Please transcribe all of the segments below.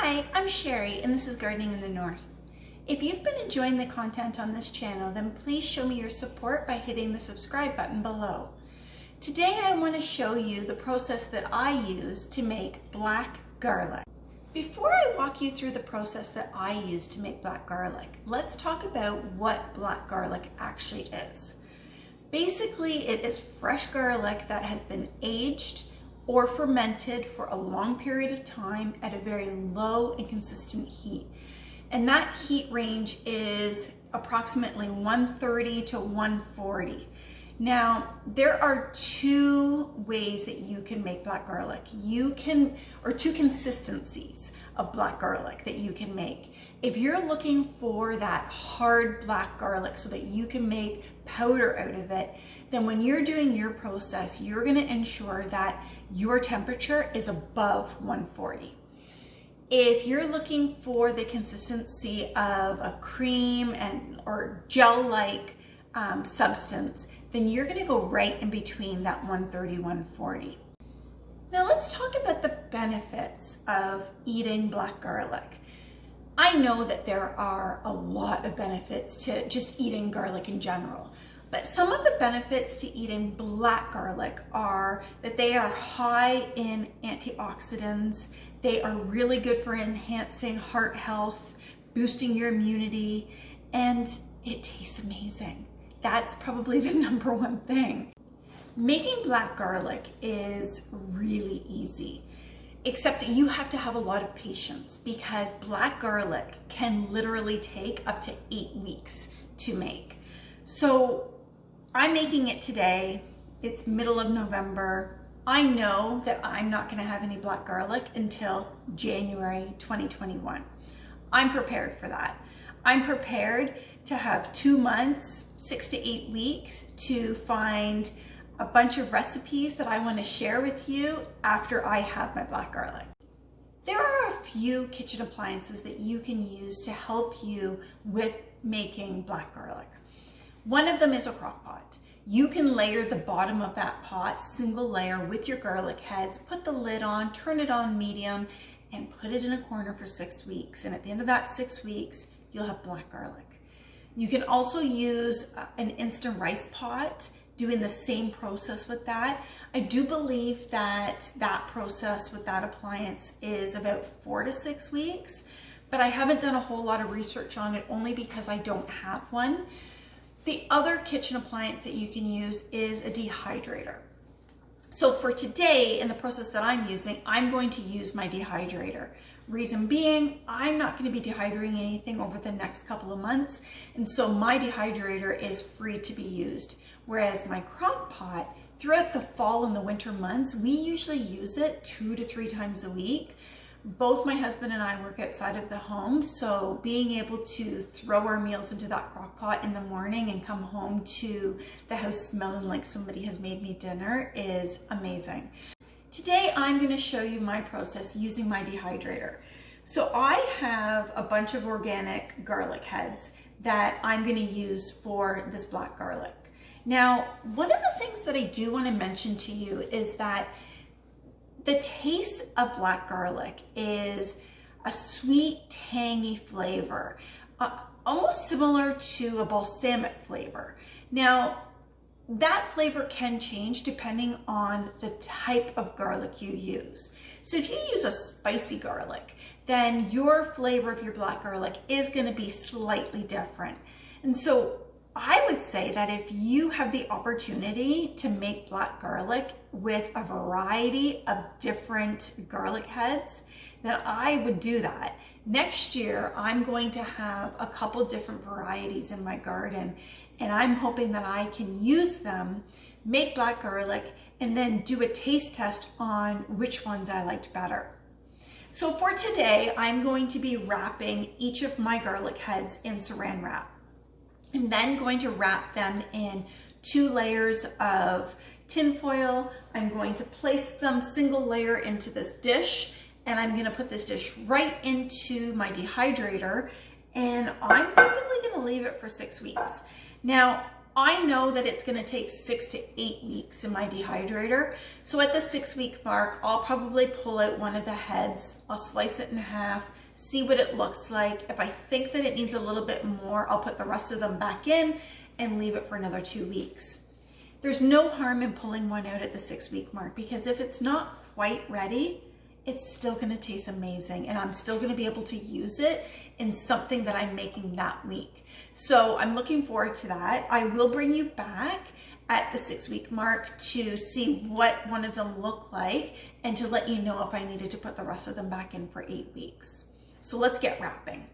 Hi, I'm Sherry and this is Gardening in the North. If you've been enjoying the content on this channel, then please show me your support by hitting the subscribe button below. Today I want to show you the process that I use to make black garlic. Before I walk you through the process that I use to make black garlic, let's talk about what black garlic actually is. Basically, it is fresh garlic that has been aged or fermented for a long period of time at a very low and consistent heat. And that heat range is approximately 130 to 140. Now, there are two ways that you can make black garlic. Or two consistencies of black garlic that you can make. If you're looking for that hard black garlic so that you can make powder out of it, then when you're doing your process, you're gonna ensure that your temperature is above 140. If you're looking for the consistency of a cream or gel-like substance, then you're gonna go right in between that 130, 140. Now let's talk about the benefits of eating black garlic. I know that there are a lot of benefits to just eating garlic in general, but some of the benefits to eating black garlic are that they are high in antioxidants, they are really good for enhancing heart health, boosting your immunity, and it tastes amazing. That's probably the number one thing. Making black garlic is really easy, except that you have to have a lot of patience because black garlic can literally take up to 8 weeks to make. So I'm making it today. It's middle of November. I know that I'm not going to have any black garlic until January 2021. I'm prepared for that. I'm prepared to have 2 months, 6 to 8 weeks to find a bunch of recipes that I want to share with you after I have my black garlic. There are a few kitchen appliances that you can use to help you with making black garlic. One of them is a crock pot. You can layer the bottom of that pot, single layer with your garlic heads, put the lid on, turn it on medium, and put it in a corner for 6 weeks. And at the end of that 6 weeks, you'll have black garlic. You can also use an instant rice pot, doing the same process with that. I do believe that that process with that appliance is about 4 to 6 weeks, but I haven't done a whole lot of research on it only because I don't have one. The other kitchen appliance that you can use is a dehydrator. So for today, in the process that I'm using, I'm going to use my dehydrator. Reason being, I'm not going to be dehydrating anything over the next couple of months, and so my dehydrator is free to be used. Whereas my crock pot, throughout the fall and the winter months, we usually use it 2 to 3 times a week. Both my husband and I work outside of the home, so being able to throw our meals into that crock pot in the morning and come home to the house smelling like somebody has made me dinner is amazing. Today I'm going to show you my process using my dehydrator. So I have a bunch of organic garlic heads that I'm going to use for this black garlic. Now, one of the things that I do want to mention to you is that the taste of black garlic is a sweet, tangy flavor, almost similar to a balsamic flavor. Now, that flavor can change depending on the type of garlic you use. So if you use a spicy garlic, then your flavor of your black garlic is going to be slightly different. And so I would say that if you have the opportunity to make black garlic with a variety of different garlic heads, then I would do that. Next year, I'm going to have a couple different varieties in my garden, and I'm hoping that I can use them, make black garlic, and then do a taste test on which ones I liked better. So for today, I'm going to be wrapping each of my garlic heads in saran wrap. I'm then going to wrap them in 2 layers of tin foil. I'm going to place them single layer into this dish, and I'm going to put this dish right into my dehydrator, and I'm basically going to leave it for 6 weeks. Now, I know that it's gonna take 6 to 8 weeks in my dehydrator. So at the 6-week mark, I'll probably pull out one of the heads. I'll slice it in half, see what it looks like. If I think that it needs a little bit more, I'll put the rest of them back in and leave it for another 2 weeks. There's no harm in pulling one out at the 6-week mark, because if it's not quite ready, it's still gonna taste amazing, and I'm still gonna be able to use it in something that I'm making that week. So I'm looking forward to that. I will bring you back at the 6-week mark to see what one of them look like and to let you know if I needed to put the rest of them back in for 8 weeks. So let's get wrapping.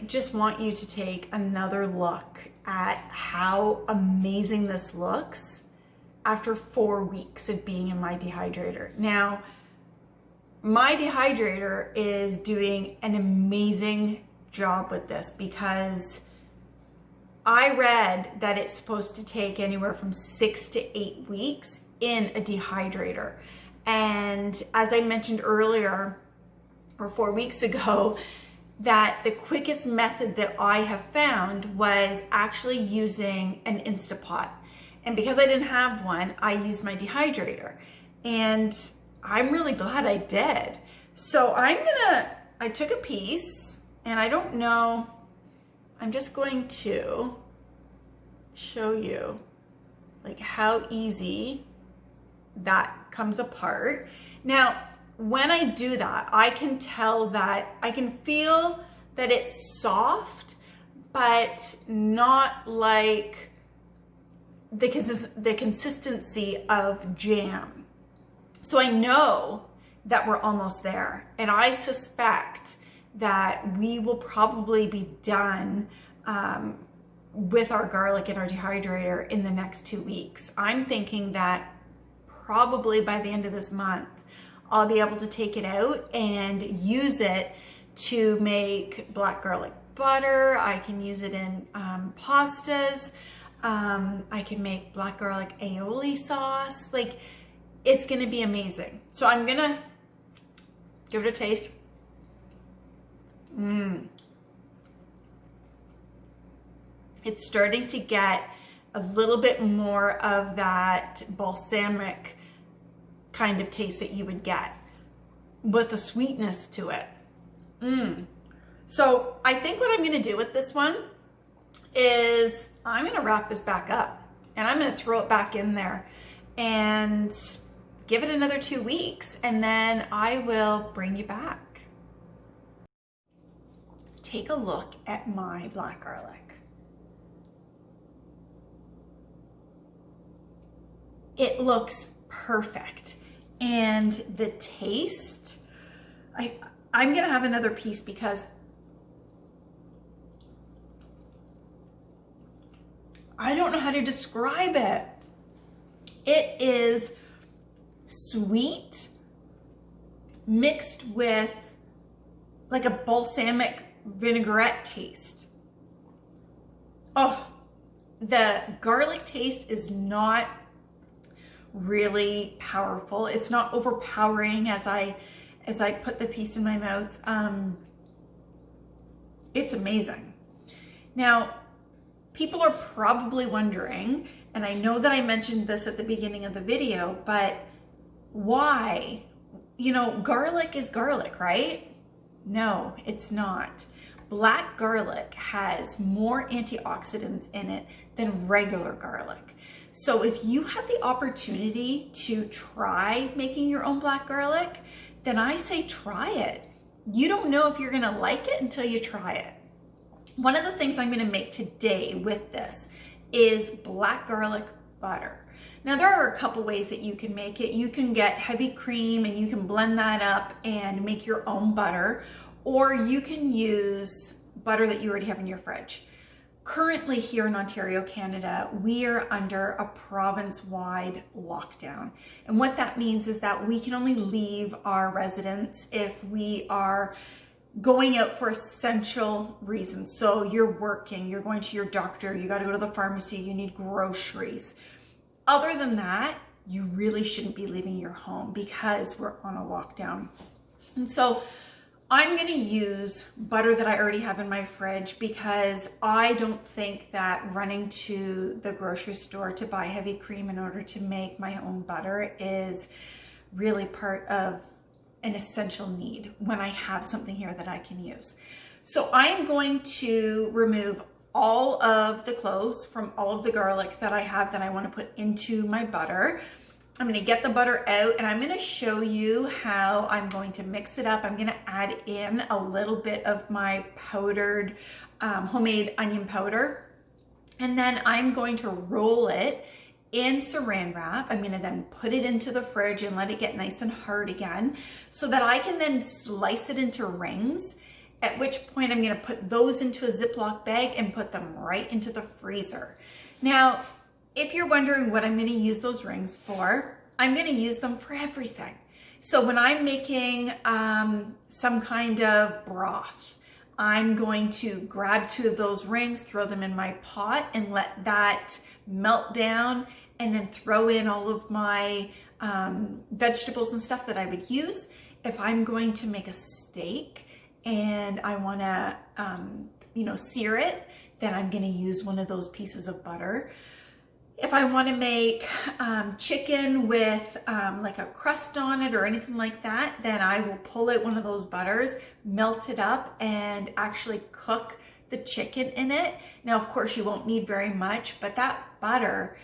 Just want you to take another look at how amazing this looks after 4 weeks of being in my dehydrator. Now, my dehydrator is doing an amazing job with this, because I read that it's supposed to take anywhere from 6 to 8 weeks in a dehydrator. And as I mentioned earlier, or 4 weeks ago, that the quickest method that I have found was actually using an Instapot. And because I didn't have one, I used my dehydrator. And I'm really glad I did. So I took a piece, and I don't know, I'm just going to show you like how easy that comes apart. Now, when I do that, I can tell that I can feel that it's soft, but not like the consistency of jam. So I know that we're almost there, and I suspect that we will probably be done with our garlic in our dehydrator in the next 2 weeks. I'm thinking that probably by the end of this month, I'll be able to take it out and use it to make black garlic butter. I can use it in pastas. I can make black garlic aioli sauce. Like, it's gonna be amazing. So I'm gonna give it a taste. It's starting to get a little bit more of that balsamic kind of taste that you would get with a sweetness to it. So I think what I'm gonna do with this one is I'm gonna wrap this back up, and I'm gonna throw it back in there and give it another 2 weeks, and then I will bring you back. Take a look at my black garlic. It looks perfect. And the taste, I'm gonna have another piece, because I don't know how to describe it. It is sweet mixed with like a balsamic vinaigrette taste. Oh, the garlic taste is not really powerful. It's not overpowering as I put the piece in my mouth. It's amazing. Now, people are probably wondering, and I know that I mentioned this at the beginning of the video, but why? You know, garlic is garlic, right? No, it's not. Black garlic has more antioxidants in it than regular garlic. So if you have the opportunity to try making your own black garlic, then I say try it. you don't know if you're gonna like it until you try it. One of the things I'm gonna make today with this is black garlic butter. Now there are a couple ways that you can make it. You can get heavy cream and you can blend that up and make your own butter, or you can use butter that you already have in your fridge. Currently here in Ontario, Canada, we are under a province-wide lockdown. And what that means is that we can only leave our residence if we are going out for essential reasons. So you're working, you're going to your doctor, you got to go to the pharmacy, you need groceries. Other than that, you really shouldn't be leaving your home because we're on a lockdown. And so I'm going to use butter that I already have in my fridge because I don't think that running to the grocery store to buy heavy cream in order to make my own butter is really part of an essential need when I have something here that I can use. So I am going to remove all of the cloves from all of the garlic that I have that I want to put into my butter. I'm going to get the butter out and I'm going to show you how I'm going to mix it up. I'm going to add in a little bit of my powdered homemade onion powder, and then I'm going to roll it in saran wrap. I'm going to then put it into the fridge and let it get nice and hard again so that I can then slice it into rings, at which point I'm going to put those into a Ziploc bag and put them right into the freezer. Now, if you're wondering what I'm going to use those rings for, I'm going to use them for everything. So when I'm making some kind of broth, I'm going to grab 2 of those rings, throw them in my pot and let that melt down, and then throw in all of my vegetables and stuff that I would use. If I'm going to make a steak and I want to, sear it, then I'm going to use one of those pieces of butter. If I want to make chicken with like a crust on it or anything like that, then I will pull out one of those butters, melt it up, and actually cook the chicken in it. Now, of course, you won't need very much, but that butter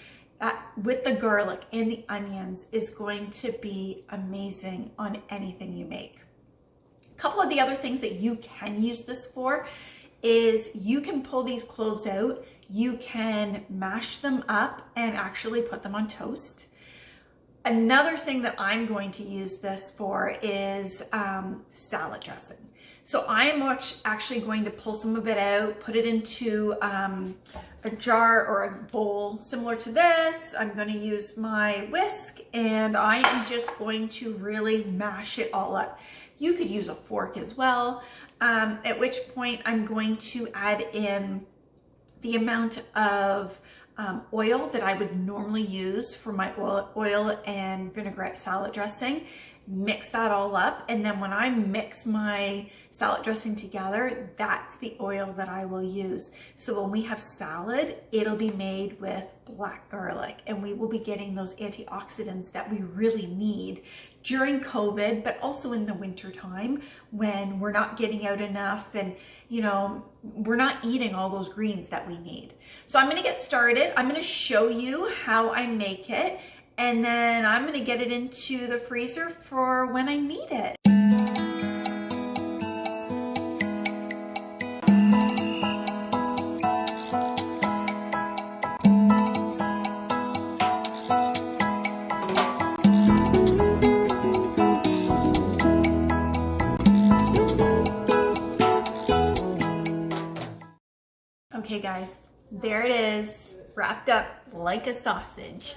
with the garlic and the onions is going to be amazing on anything you make. A couple of the other things that you can use this for is you can pull these cloves out, you can mash them up and actually put them on toast. Another thing that I'm going to use this for is salad dressing. So I'm actually going to pull some of it out, put it into a jar or a bowl similar to this. I'm going to use my whisk and I am just going to really mash it all up. You could use a fork as well, at which point I'm going to add in the amount of oil that I would normally use for my oil and vinaigrette salad dressing. Mix that all up, and then when I mix my salad dressing together, that's the oil that I will use. So when we have salad, it'll be made with black garlic, and we will be getting those antioxidants that we really need during COVID, but also in the winter time when we're not getting out enough and we're not eating all those greens that we need. So I'm gonna get started. I'm gonna show you how I make it, and then I'm gonna get it into the freezer for when I need it. Okay guys, there it is, wrapped up like a sausage.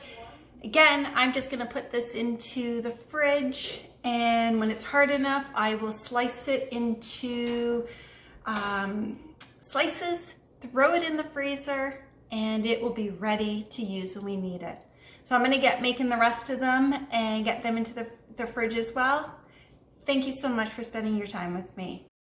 Again, I'm just gonna put this into the fridge, and when it's hard enough, I will slice it into slices, throw it in the freezer, and it will be ready to use when we need it. So I'm gonna get making the rest of them and get them into the fridge as well. Thank you so much for spending your time with me.